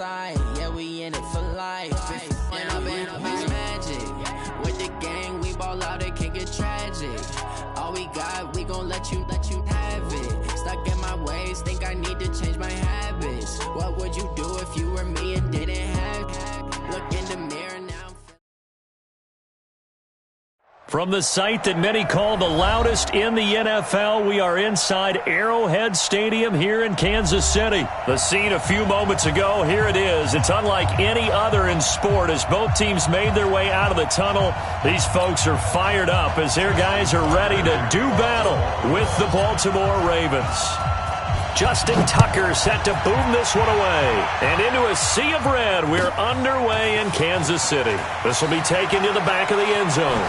side, yeah, we in it for life. And I've been magic. With the gang, we ball out, it can get tragic. All we got, we gon' let you have it. Stuck in my ways, think I need to change my habits. What would you do if you were me and didn't have? Look in the mirror now. From the site that many call the loudest in the NFL, we are inside Arrowhead Stadium here in Kansas City. The scene a few moments ago, here it is. It's unlike any other in sport as both teams made their way out of the tunnel. These folks are fired up as their guys are ready to do battle with the Baltimore Ravens. Justin Tucker set to boom this one away. And into a sea of red, we're underway in Kansas City. This will be taken to the back of the end zone.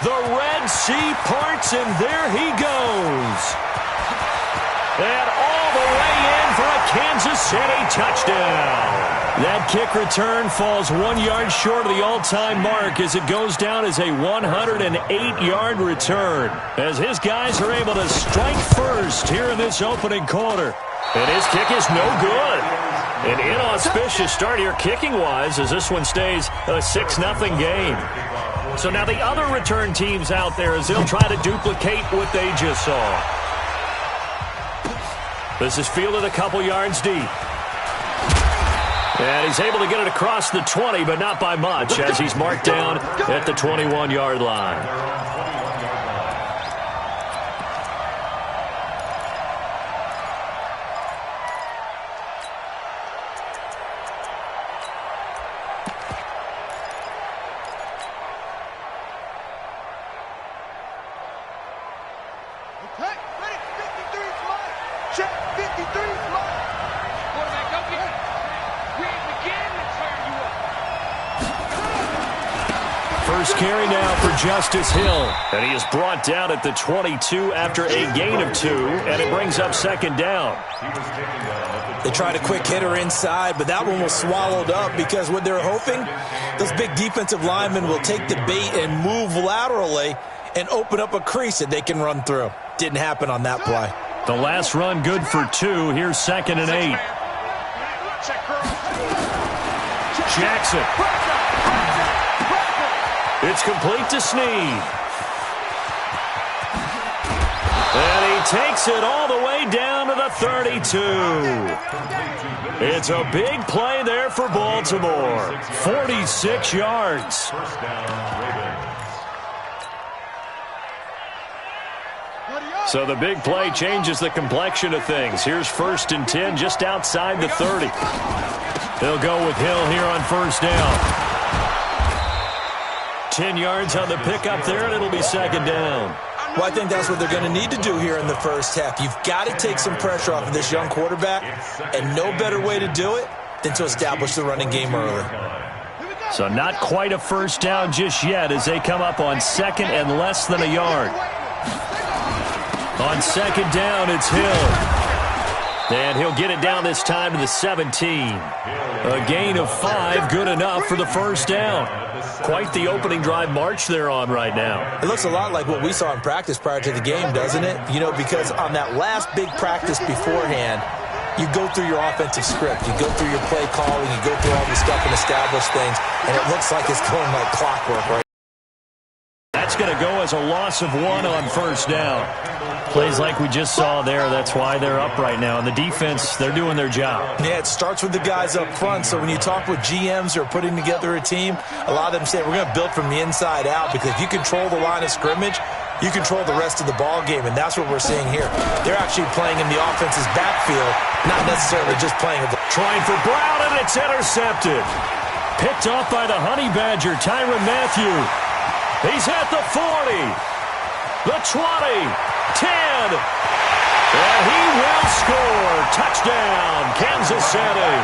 The Red Sea parts, and there he goes. And all the way in for a Kansas City touchdown. That kick return falls 1 yard short of the all-time mark as it goes down as a 108-yard return. As his guys are able to strike first here in this opening quarter. And his kick is no good. An inauspicious start here kicking-wise as this one stays a 6-0 game. So now the other return teams out there as they'll try to duplicate what they just saw. This is fielded a couple yards deep. And he's able to get it across the 20, but not by much as he's marked down at the 21-yard line. First carry now for Justice Hill. And he is brought down at the 22 after a gain of 2, and it brings up second down. They tried a quick hitter inside, but that one was swallowed up because what they're hoping, those big defensive linemen will take the bait and move laterally and open up a crease that they can run through. Didn't happen on that play. The last run good for 2. Here's 2nd and 8. Jackson. It's complete to Snead. And he takes it all the way down to the 32. It's a big play there for Baltimore. 46 yards. So the big play changes the complexion of things. Here's 1st and 10 just outside the 30. They'll go with Hill here on first down. 10 yards on the pickup there, and it'll be second down. Well, I think that's what they're going to need to do here in the first half. You've got to take some pressure off of this young quarterback, and no better way to do it than to establish the running game early. So not quite a first down just yet as they come up on 2nd and less than a yard. On 2nd down, it's Hill. And he'll get it down this time to the 17. A gain of 5, good enough for the first down. Quite the opening drive march they're on right now. It looks a lot like what we saw in practice prior to the game, doesn't it? You know, because on that last big practice beforehand, you go through your offensive script. You go through your play calling. You go through all the stuff and establish things. And it looks like it's going like clockwork, right? That's going to go as a loss of 1 on first down. Plays like we just saw there. That's why they're up right now. And the defense, they're doing their job. Yeah, it starts with the guys up front. So when you talk with GMs who are putting together a team, a lot of them say we're going to build from the inside out because if you control the line of scrimmage, you control the rest of the ball game, and that's what we're seeing here. They're actually playing in the offense's backfield, not necessarily just playing. Trying for Brown, and it's intercepted. Picked off by the Honey Badger, Tyrann Mathieu. He's at the 40, the 20. 10, and he will score. Touchdown, Kansas City.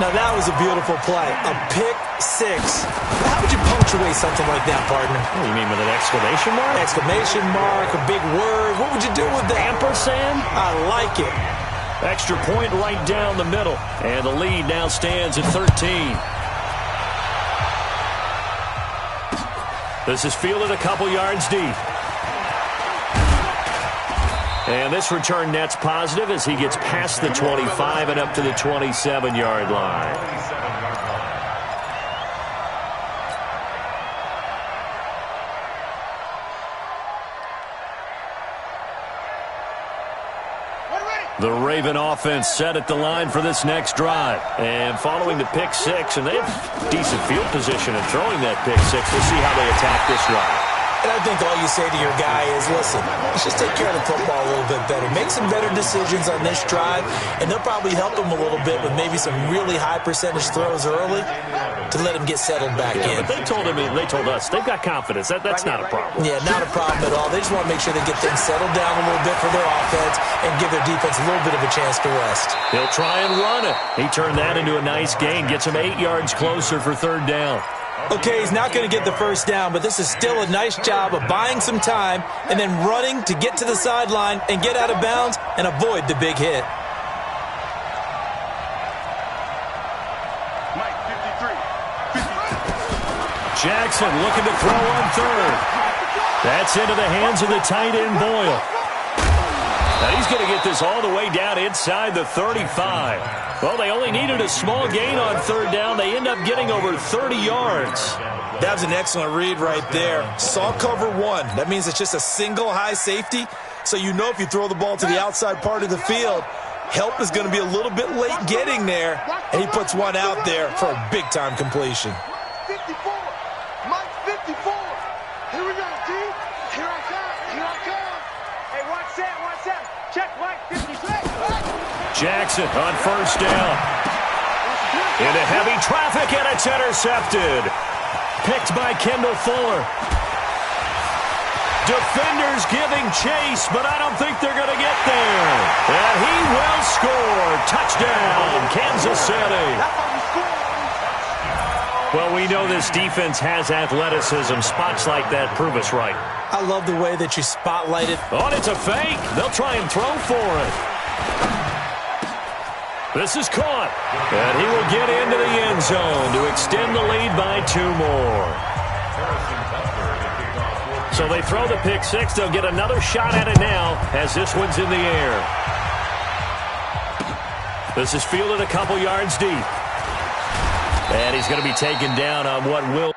Now that was a beautiful play, a pick 6. How would you punctuate something like that, partner? What do you mean, with an exclamation mark? Exclamation mark, a big word. What would you do with that? Ampersand? I like it. Extra point right down the middle, and the lead now stands at 13. This is fielded a couple yards deep. And this return net's positive as he gets past the 25 and up to the 27-yard line. The Raven offense set at the line for this next drive. And following the pick six, and they have decent field position in throwing that pick six. We'll see how they attack this drive. And I think all you say to your guy is, listen, let's just take care of the football a little bit better. Make some better decisions on this drive, and they'll probably help him a little bit with maybe some really high percentage throws early to let him get settled back in. But they told us, they've got confidence. That's not a problem. Yeah, not a problem at all. They just want to make sure they get things settled down a little bit for their offense and give their defense a little bit of a chance to rest. He'll try and run it. He turned that into a nice gain, gets him 8 yards closer for third down. Okay, he's not going to get the first down, but this is still a nice job of buying some time and then running to get to the sideline and get out of bounds and avoid the big hit. Jackson looking to throw on third. That's into the hands of the tight end, Boyle. Now he's going to get this all the way down inside the 35. Well, they only needed a small gain on third down. They end up getting over 30 yards. That was an excellent read right there. Saw cover one. That means it's just a single high safety. So you know if you throw the ball to the outside part of the field, help is going to be a little bit late getting there. And he puts one out there for a big-time completion. 54. Mike 54. Here we go, T. Here I come. Here I come. Hey, watch that. Watch that. Check Mike 56. Jackson on first down. Into heavy traffic, and it's intercepted. Picked by Kendall Fuller. Defenders giving chase, but I don't think they're going to get there. And he will score. Touchdown, Kansas City. Well, we know this defense has athleticism. Spots like that prove us right. I love the way that you spotlight it. Oh, and it's a fake. They'll try and throw for it. This is caught. And he will get into the end zone to extend the lead by 2 more. So they throw the pick six. They'll get another shot at it now as this one's in the air. This is fielded a couple yards deep. And he's going to be taken down on what will...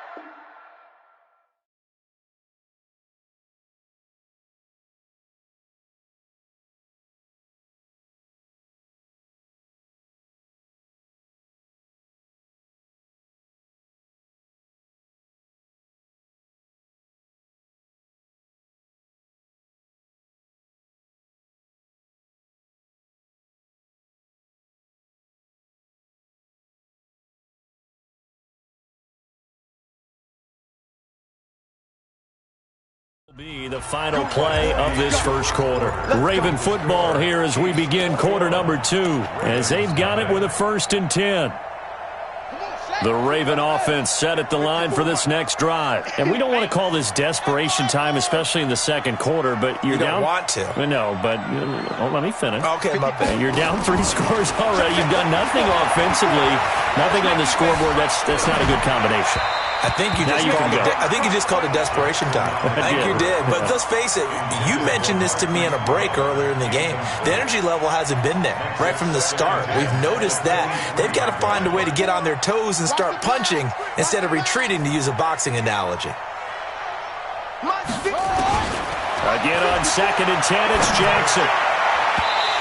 be the final play of this first quarter. Raven football here as we begin quarter number 2, as they've got it with a 1st and 10. The Raven offense set at the line for this next drive. And we don't want to call this desperation time, especially in the second quarter, but you're down. You don't want to. No, but let me finish. Okay, my bad. You're down 3 scores already. You've done nothing offensively, nothing on the scoreboard. That's not a good combination. I think you just called it desperation time. I think you did. But let's face it, you mentioned this to me in a break earlier in the game. The energy level hasn't been there right from the start. We've noticed that. They've got to find a way to get on their toes and start punching instead of retreating, to use a boxing analogy. Again on 2nd and 10, it's Jackson.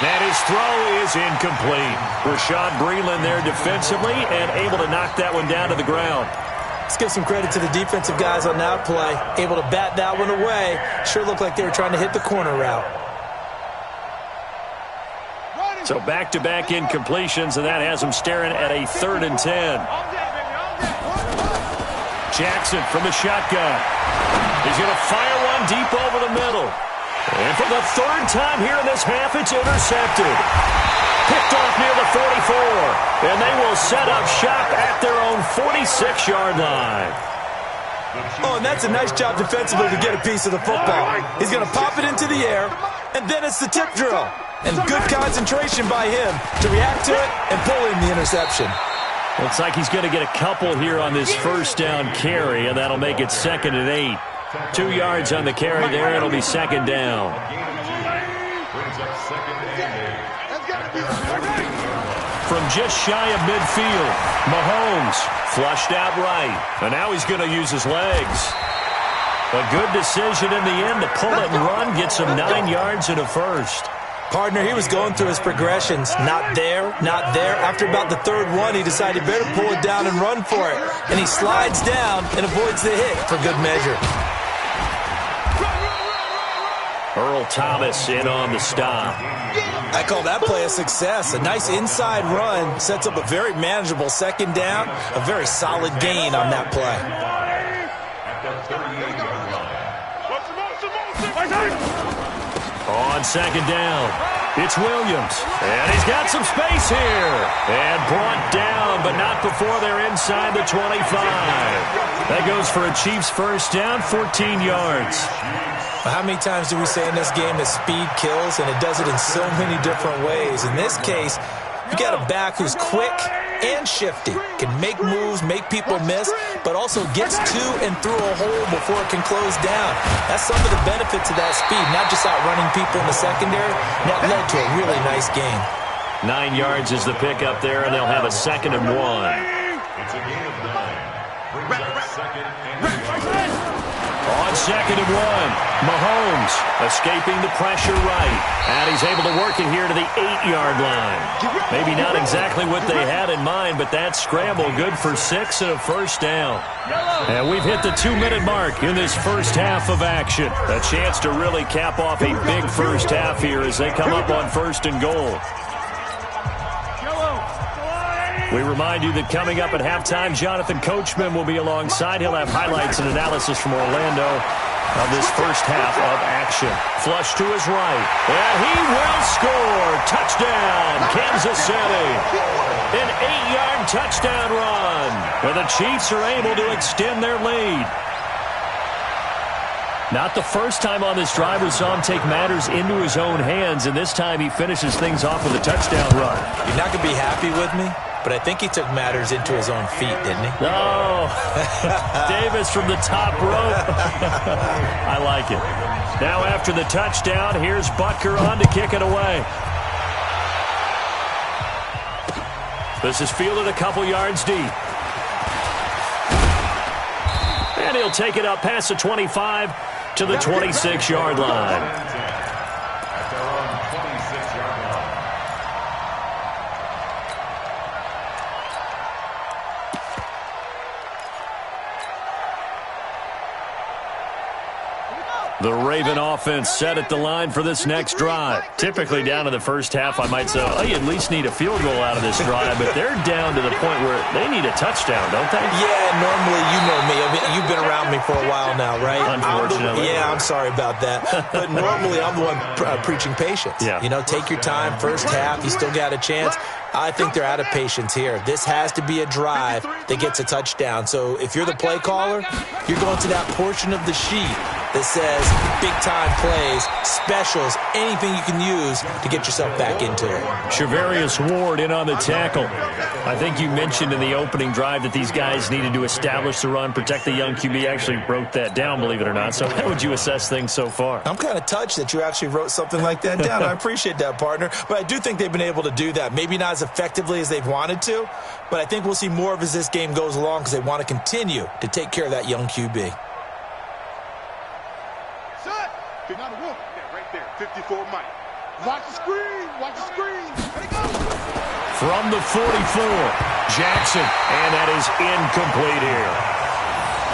And his throw is incomplete. Rashad Breeland there defensively and able to knock that one down to the ground. Let's give some credit to the defensive guys on that play. Able to bat that one away. Sure looked like they were trying to hit the corner route. So back-to-back incompletions, and that has him staring at a 3rd and 10. Jackson from the shotgun. He's going to fire one deep over the middle. And for the 3rd time here in this half, it's intercepted. Picked off near the 44. And they will set up shop at their own 46-yard line. Oh, and that's a nice job defensively to get a piece of the football. He's going to pop it into the air, and then it's the tip drill. And good concentration by him to react to it and pull in the interception. Looks like he's going to get a couple here on this first down carry, and that'll make it 2nd and 8. 2 yards on the carry there. It'll be 2nd down. From just shy of midfield, Mahomes flushed out right. And now he's going to use his legs. A good decision in the end to pull it and run, gets him 9 yards and a first. Partner, he was going through his progressions. Not there, not there. After about the third one, he decided better pull it down and run for it. And he slides down and avoids the hit for good measure. Earl Thomas in on the stop. I call that play a success. A nice inside run sets up a very manageable second down. A very solid gain on that play. On second down, it's Williams. And he's got some space here. And brought down, but not before they're inside the 25. That goes for a Chiefs first down, 14 yards. How many times do we say in this game that speed kills, and it does it in so many different ways? In this case, you got a back who's quick and shifty, can make moves, make people miss, but also gets to and through a hole before it can close down. That's some of the benefits of that speed, not just outrunning people in the secondary. That led to a really nice gain. 9 yards is the pickup there, and they'll have a 2nd and 1. It's a gain of 9. Bring up 2nd and 1. On 2nd and 1, Mahomes escaping the pressure right. And he's able to work it here to the 8-yard line. Maybe not exactly what they had in mind, but that scramble good for 6 and a first down. And we've hit the 2-minute mark in this first half of action. A chance to really cap off a big first half here as they come up on 1st and goal. We remind you that coming up at halftime, Jonathan Coachman will be alongside. He'll have highlights and analysis from Orlando of this first half of action. Flush to his right. And he will score. Touchdown, Kansas City. An 8-yard touchdown run, where the Chiefs are able to extend their lead. Not the first time on this drive we saw him take matters into his own hands, and this time he finishes things off with a touchdown run. You're not going to be happy with me, but I think he took matters into his own feet, didn't he? Oh, Davis from the top rope. I like it. Now after the touchdown, here's Butker on to kick it away. This is fielded a couple yards deep. And he'll take it up past the 25 to the 26-yard line. The Raven offense set at the line for this next drive. Typically down in the first half, I might say, oh, you at least need a field goal out of this drive, but they're down to the point where they need a touchdown, don't they? Yeah, normally, you know me. I mean, you've been around me for a while now, right? Unfortunately. I'm sorry about that. But normally, I'm the one preaching patience. Yeah. You know, take your time, first half, you still got a chance. I think they're out of patience here. This has to be a drive that gets a touchdown. So if you're the play caller, you're going to that portion of the sheet that says big-time plays, specials, anything you can use to get yourself back into it. Shavarius Ward in on the tackle. I think you mentioned in the opening drive that these guys needed to establish the run, protect the young QB. Actually wrote that down, believe it or not. So how would you assess things so far? I'm kind of touched that you actually wrote something like that down. I appreciate that, partner. But I do think they've been able to do that. Maybe not as effectively as they've wanted to, but I think we'll see more of as this game goes along because they want to continue to take care of that young QB. Not a wolf. Yeah, right there. 54 Mike. Watch the screen. Watch the screen. There he goes. From the 44, Jackson. And that is incomplete here.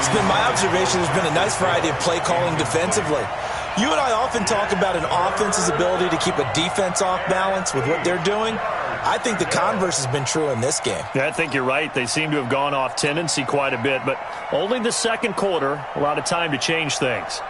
It's been my observation there's been a nice variety of play calling defensively. You and I often talk about an offense's ability to keep a defense off balance with what they're doing. I think the converse has been true in this game. Yeah, I think you're right. They seem to have gone off tendency quite a bit, but only the second quarter, a lot of time to change things.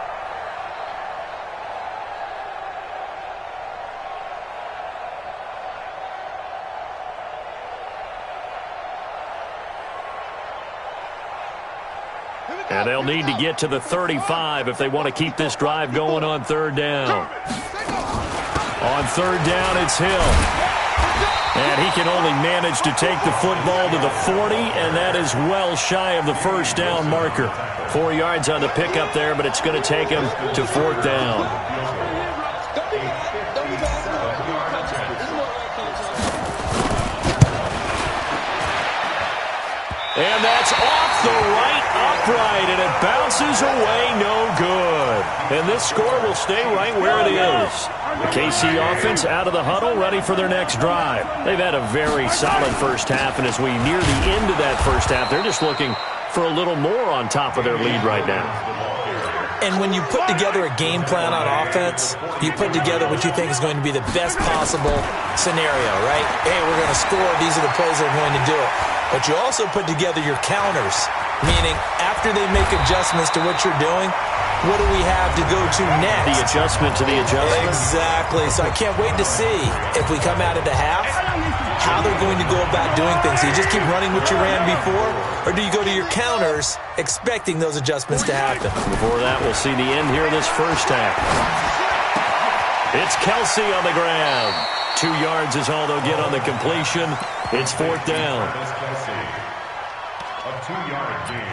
And they'll need to get to the 35 if they want to keep this drive going on third down. On third down, it's Hill. And he can only manage to take the football to the 40, and that is well shy of the first down marker. 4 yards on the pickup there, but it's going to take him to fourth down. the right upright, and it bounces away no good. And this score will stay right where it is. The KC offense out of the huddle, ready for their next drive. They've had a very solid first half, and as we near the end of that first half, they're just looking for a little more on top of their lead right now. And when you put together a game plan on offense, you put together what you think is going to be the best possible scenario, right? Hey, we're going to score. These are the plays that are going to do it. But you also put together your counters, meaning after they make adjustments to what you're doing, what do we have to go to next? The adjustment to the adjustment. Exactly. So I can't wait to see if we come out of the half, how they're going to go about doing things. Do you just keep running what you ran before, or do you go to your counters expecting those adjustments to happen? Before that, we'll see the end here of this first half. It's Kelsey on the grab. 2 yards is all they'll get on the completion. It's 4th down. A 2-yard gain.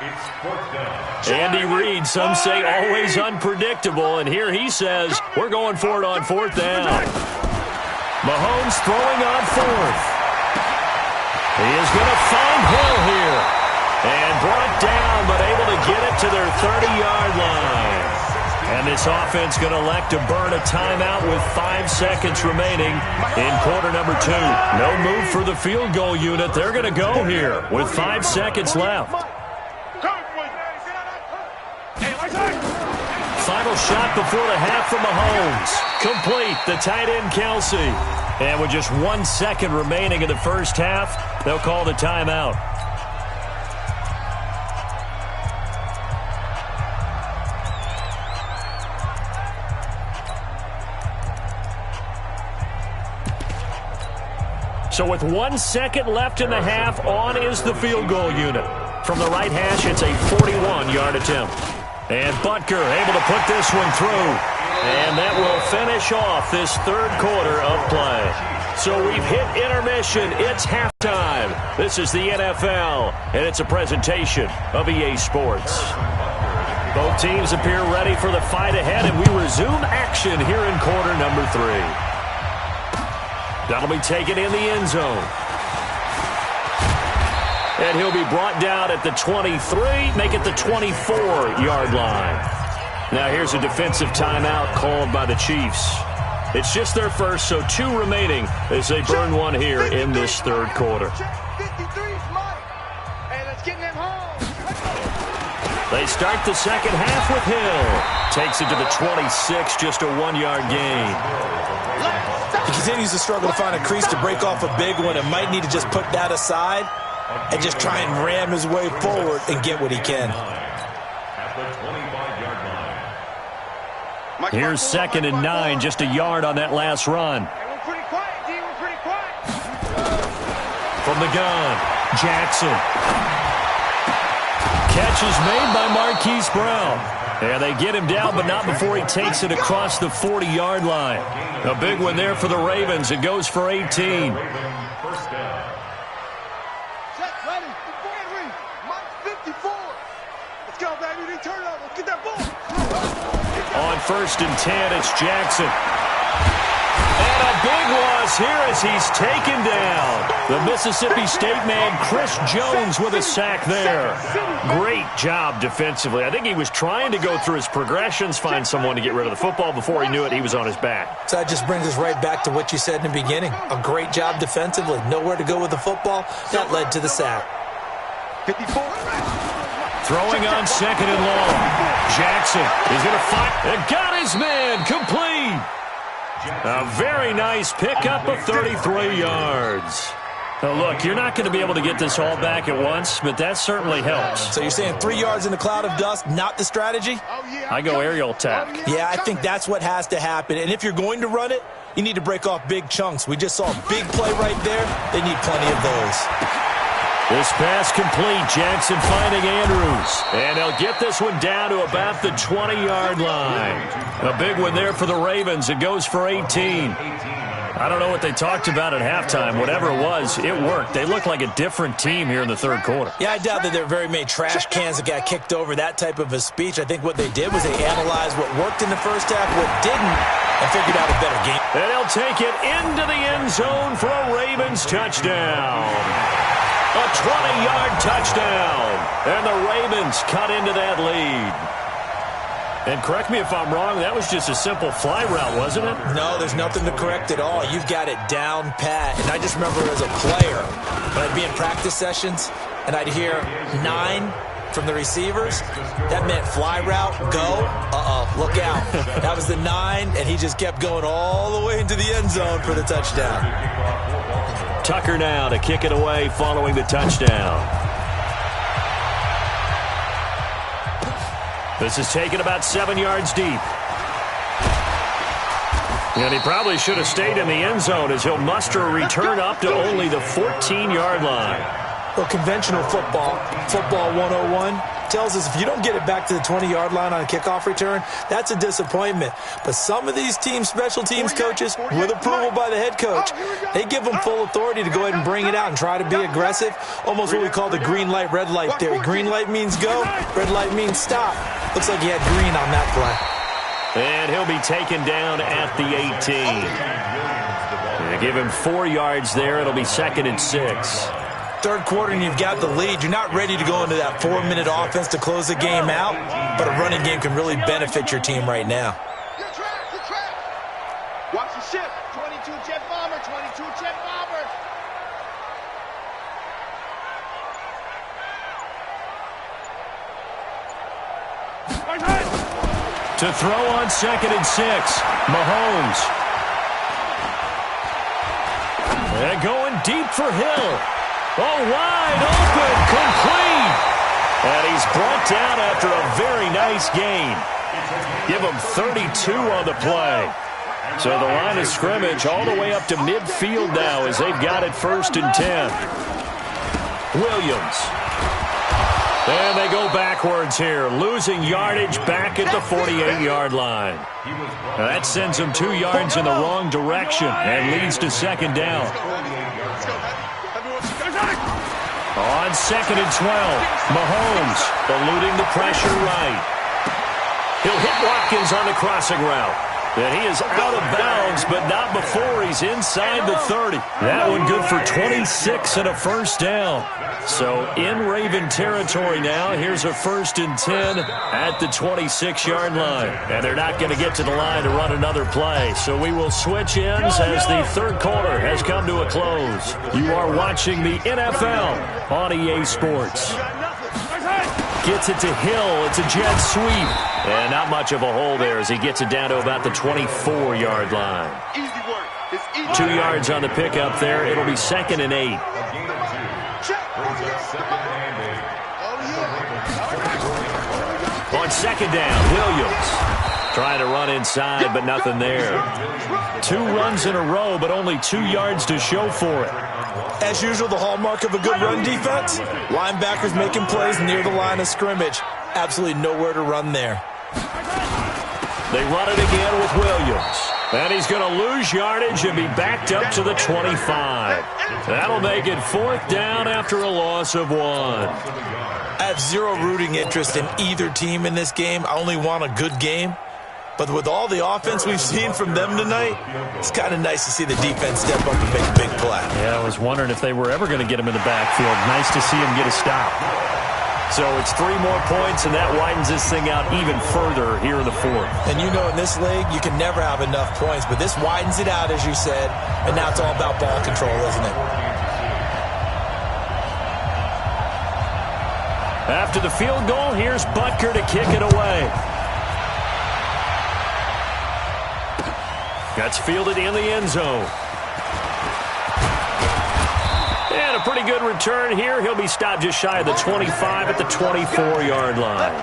It's 4th down. Andy Reid, some say always unpredictable, and here he says we're going for it on 4th down. Mahomes throwing on 4th. He is going to find Hill here. And brought down, but able to get it to their 30-yard line. And this offense going to elect to burn a timeout with 5 seconds remaining in quarter number 2. No move for the field goal unit. They're going to go here with 5 seconds left. Final shot before the half from Mahomes. Complete, the tight end Kelsey. And with just 1 second remaining in the first half, they'll call the timeout. So with 1 second left in the half, on is the field goal unit. From the right hash, it's a 41-yard attempt. And Butker able to put this one through. And that will finish off this third quarter of play. So we've hit intermission. It's halftime. This is the NFL, and it's a presentation of EA Sports. Both teams appear ready for the fight ahead, and we resume action here in quarter number 3. That'll be taken in the end zone. And he'll be brought down at the 23, make it the 24-yard line. Now here's a defensive timeout called by the Chiefs. It's just their first, so 2 remaining as they burn one here in this third quarter. They start the second half with Hill. Takes it to the 26, just a 1-yard gain. He continues to struggle to find a crease to break off a big one and might need to just put that aside and just try and ram his way forward and get what he can. Here's 2nd and 9, just a yard on that last run. From the gun, Jackson. Catch is made by Marquise Brown. And they get him down, but not before he takes it across the 40-yard line. A big one there for the Ravens. It goes for 18. Ready. Mike 54. Let's go, baby. They turn up. Let's get that ball. On 1st and 10, it's Jackson. And a big loss here as he's taken down. The Mississippi State man, Chris Jones, with a sack there. Great job defensively. I think he was trying to go through his progressions, find someone to get rid of the football. Before he knew it, he was on his back. So that just brings us right back to what you said in the beginning. A great job defensively. Nowhere to go with the football. That led to the sack. 54. Throwing on 2nd and long. Jackson is going to fight and got his man complete. A very nice pickup of 33 yards. Now look, you're not going to be able to get this all back at once, but that certainly helps. So you're saying 3 yards in a cloud of dust, not the strategy? I go aerial attack. Yeah, I think that's what has to happen. And if you're going to run it, you need to break off big chunks. We just saw a big play right there. They need plenty of those. This pass complete. Jackson finding Andrews. And they'll get this one down to about the 20-yard line. A big one there for the Ravens. It goes for 18. I don't know what they talked about at halftime. Whatever it was, it worked. They look like a different team here in the third quarter. Yeah, I doubt that there are very many trash cans that got kicked over, that type of a speech. I think what they did was they analyzed what worked in the first half, what didn't, and figured out a better game. And they'll take it into the end zone for a Ravens touchdown. A 20-yard touchdown. And the Ravens cut into that lead. And correct me if I'm wrong, that was just a simple fly route, wasn't it? No, there's nothing to correct at all. You've got it down pat. And I just remember as a player, when I'd be in practice sessions, and I'd hear 9 from the receivers, that meant fly route, go, look out. That was the 9, and he just kept going all the way into the end zone for the touchdown. Tucker now to kick it away following the touchdown. This is taken about 7 yards deep. And he probably should have stayed in the end zone as he'll muster a return up to only the 14-yard line. Well, conventional football 101, tells us if you don't get it back to the 20-yard line on a kickoff return, that's a disappointment. But some of these special teams coaches, with approval by the head coach, they give them full authority to go ahead and bring it out and try to be aggressive, almost what we call the green light, red light theory. Green light means go, red light means stop. Looks like he had green on that play. And he'll be taken down at the 18. They give him 4 yards there. It'll be 2nd and 6. Third quarter and you've got the lead. You're not ready to go into that 4-minute offense to close the game out, but a running game can really benefit your team right now. Good track. Watch the shift. 22 jet bomber, 22 jet bomber. To throw on 2nd and 6, Mahomes. And going deep for Hill. Oh, wide open, complete. And he's brought down after a very nice gain. Give him 32 on the play. So the line of scrimmage all the way up to midfield now as they've got it 1st and 10. Williams. And they go backwards here, losing yardage back at the 48-yard line. Now that sends them 2 yards in the wrong direction and leads to 2nd down. On 2nd and 12, Mahomes eluding the pressure right. He'll hit Watkins on the crossing route. And he is out of bounds, but not before he's inside the 30. That one good for 26 and a 1st down. So in Raven territory now, here's a 1st and 10 at the 26-yard line. And they're not going to get to the line to run another play. So we will switch ends as the 3rd quarter has come to a close. You are watching the NFL on EA Sports. Gets it to Hill. It's a jet sweep. And not much of a hole there as he gets it down to about the 24-yard line. 2 yards on the pickup there. It'll be 2nd and 8. On 2nd down, Williams trying to run inside, but nothing there. 2 runs in a row, but only 2 yards to show for it. As usual, the hallmark of a good run defense, linebackers making plays near the line of scrimmage. Absolutely nowhere to run there. They run it again with Williams. And he's going to lose yardage and be backed up to the 25. That'll make it 4th down after a loss of 1. I have zero rooting interest in either team in this game. I only want a good game. But with all the offense we've seen from them tonight, it's kind of nice to see the defense step up and make a big play. Yeah, I was wondering if they were ever going to get him in the backfield. Nice to see him get a stop. So it's 3 more points, and that widens this thing out even further here in the 4th. And you know in this league, you can never have enough points, but this widens it out, as you said, and now it's all about ball control, isn't it? After the field goal, here's Butker to kick it away. That's fielded in the end zone. And a pretty good return here. He'll be stopped just shy of the 25 at the 24-yard line.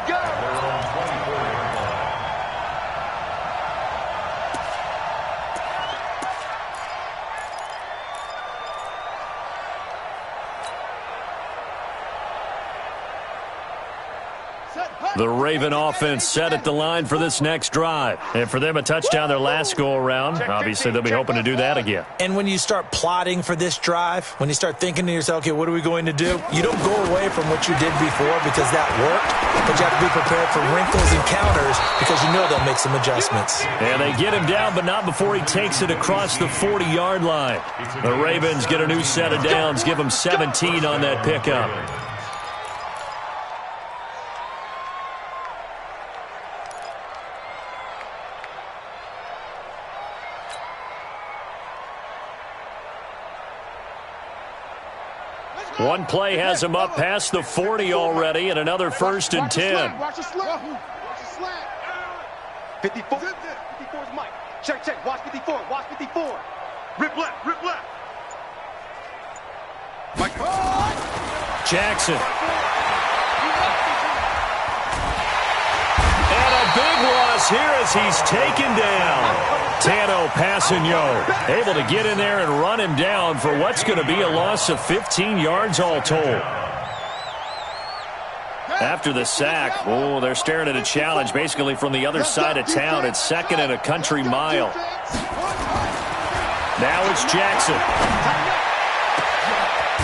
Set, The Raven offense set at the line for this next drive. And for them, a touchdown their last go-around. Obviously, they'll be hoping to do that again. And when you start plotting for this drive, when you start thinking to yourself, okay, what are we going to do? You don't go away from what you did before because that worked, but you have to be prepared for wrinkles and counters because you know they'll make some adjustments. And they get him down, but not before he takes it across the 40-yard line. The Ravens get a new set of downs, give them 17 on that pickup. One play has him up past the 40 already, and another 1st and 10. Watch the slant. Watch the slant. 54. 54 is Mike. Check. Watch 54. Watch 54. Rip left. Mike. Jackson. And a big loss here as he's taken down. Tano Passigno able to get in there and run him down for what's going to be a loss of 15 yards all told. After the sack, they're staring at a challenge basically from the other side of town. It's 2nd and a country mile. Now it's Jackson.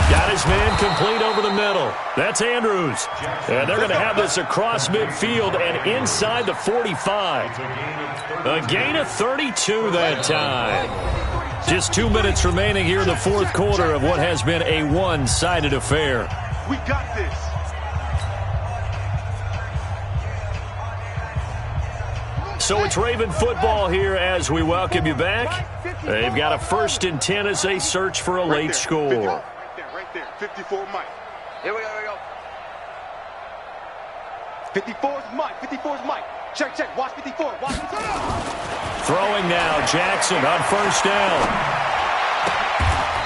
Got his man complete over the middle. That's Andrews. And they're going to have this across midfield and inside the 45. A gain of 32 that time. Just 2 minutes remaining here in the fourth quarter of what has been a one-sided affair. We got this. So it's Raven football here as we welcome you back. They've got a 1st and 10 as they search for a late score. Right there. 54 Mike. Here we go. 54 is Mike. Check. Watch 54. Throwing now, Jackson on 1st down.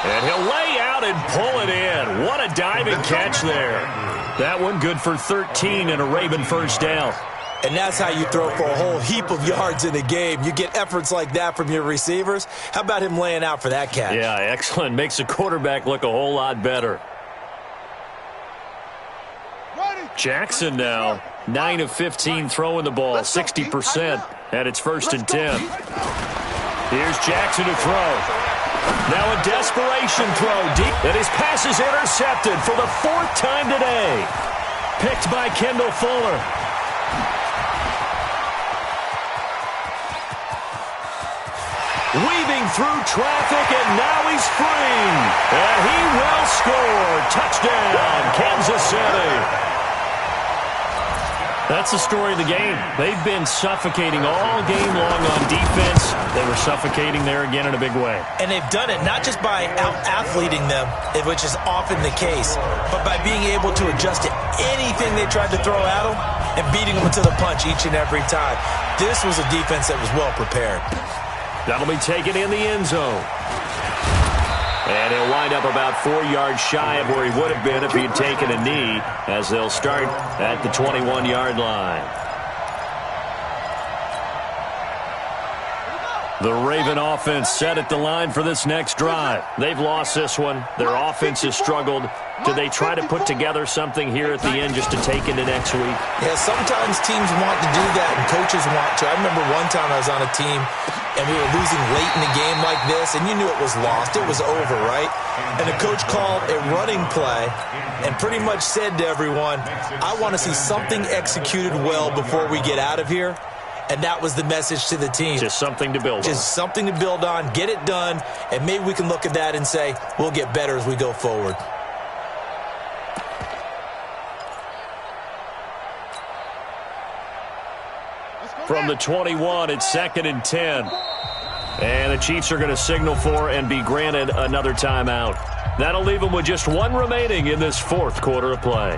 And he'll lay out and pull it in. What a diving catch there. That one good for 13 and a Raven 1st down. And that's how you throw for a whole heap of yards in a game. You get efforts like that from your receivers. How about him laying out for that catch? Yeah, excellent. Makes the quarterback look a whole lot better. Jackson now, 9 of 15 throwing the ball, 60%, and it's 1st and 10. Here's Jackson to throw. Now a desperation throw deep, and his pass is intercepted for the 4th time today. Picked by Kendall Fuller. Weaving through traffic, and now he's free. And he will score. Touchdown, Kansas City. That's the story of the game. They've been suffocating all game long on defense. They were suffocating there again in a big way. And they've done it not just by out-athleting them, which is often the case, but by being able to adjust to anything they tried to throw at them and beating them to the punch each and every time. This was a defense that was well prepared. That'll be taken in the end zone. And he'll wind up about 4 yards shy of where he would have been if he had taken a knee, as they'll start at the 21-yard line. The Raven offense set at the line for this next drive. They've lost this one. Their offense has struggled. Do they try to put together something here at the end just to take into next week? Yeah, sometimes teams want to do that and coaches want to. I remember one time I was on a team and we were losing late in the game like this, and you knew it was lost. It was over, right? And the coach called a running play and pretty much said to everyone, I want to see something executed well before we get out of here. And that was the message to the team. Just something to build on. Just something to build on, get it done, and maybe we can look at that and say, we'll get better as we go forward. From the 21, it's 2nd and 10. And the Chiefs are going to signal for and be granted another timeout. That'll leave them with just one remaining in this fourth quarter of play.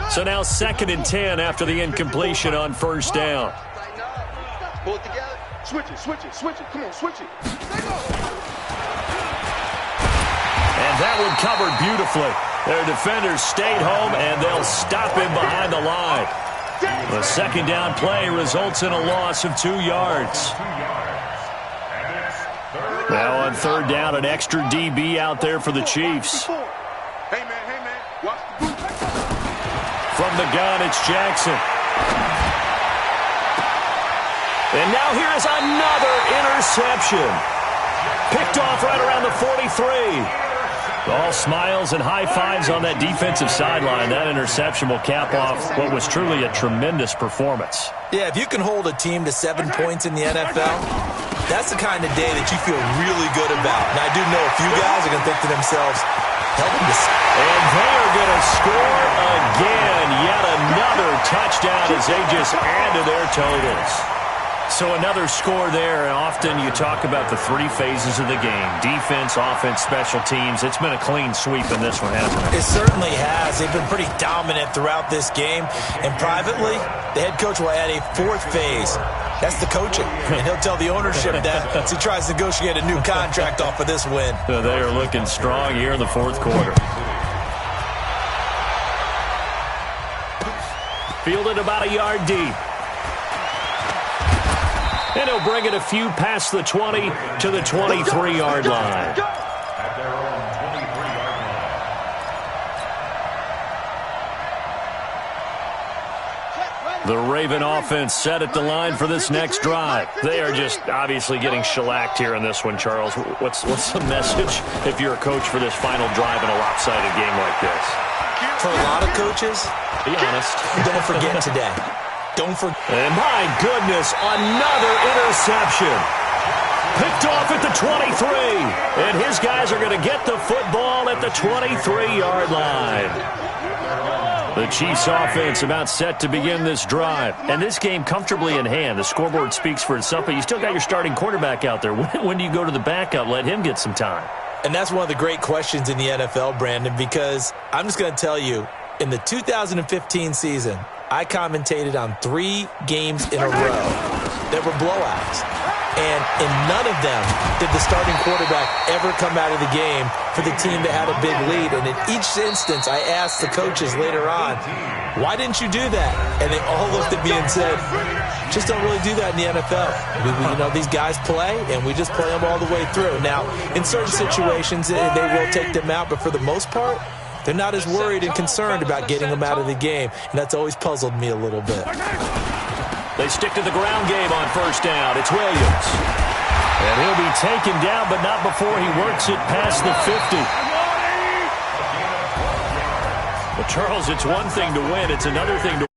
So now 2nd and 10 after the incompletion on 1st down. Pull it together. Switch it. Come on, switch it. And that one covered beautifully. Their defenders stayed home, and they'll stop him behind the line. The 2nd down play results in a loss of 2 yards. And it's 3rd Now on third down, an extra DB out there for the Chiefs. Hey, man, watch the boot. From the gun, it's Jackson. And now here is another interception. Picked off right around the 43. All smiles and high fives on that defensive sideline. That interception will cap off what was truly a tremendous performance. Yeah, if you can hold a team to 7 points in the NFL, that's the kind of day that you feel really good about. And I do know a few guys are going to think to themselves, help them to... And they are going to score again. Yet another touchdown as they just add to their totals. So another score there, and often you talk about the 3 phases of the game. Defense, offense, special teams. It's been a clean sweep in this one, hasn't it? It certainly has. They've been pretty dominant throughout this game. And privately, the head coach will add a 4th phase. That's the coaching. And he'll tell the ownership that as he tries to negotiate a new contract off of this win. So they are looking strong here in the 4th quarter. Fielded about a yard deep. And he'll bring it a few past the 20 to the 23-yard line. At their own 23-yard line. The Raven offense set at the line for this next drive. They are just obviously getting shellacked here in this one, Charles. What's the message if you're a coach for this final drive in a lopsided game like this? For a lot of coaches, be honest. Don't forget today. Don't forget. And my goodness, another interception. Picked off at the 23. And his guys are going to get the football at the 23-yard line. The Chiefs offense about set to begin this drive. And this game comfortably in hand. The scoreboard speaks for itself, but you still got your starting quarterback out there. When do you go to the backup? Let him get some time. And that's one of the great questions in the NFL, Brandon, because I'm just going to tell you, in the 2015 season, I commentated on 3 games in a row that were blowouts. And in none of them did the starting quarterback ever come out of the game for the team that had a big lead. And in each instance, I asked the coaches later on, why didn't you do that? And they all looked at me and said, just don't really do that in the NFL. These guys play, and we just play them all the way through. Now, in certain situations, they will take them out, but for the most part, they're not as worried and concerned about getting them out of the game, and that's always puzzled me a little bit. They stick to the ground game on first down. It's Williams. And he'll be taken down, but not before he works it past the 50. Well, Charles, it's one thing to win. It's another thing to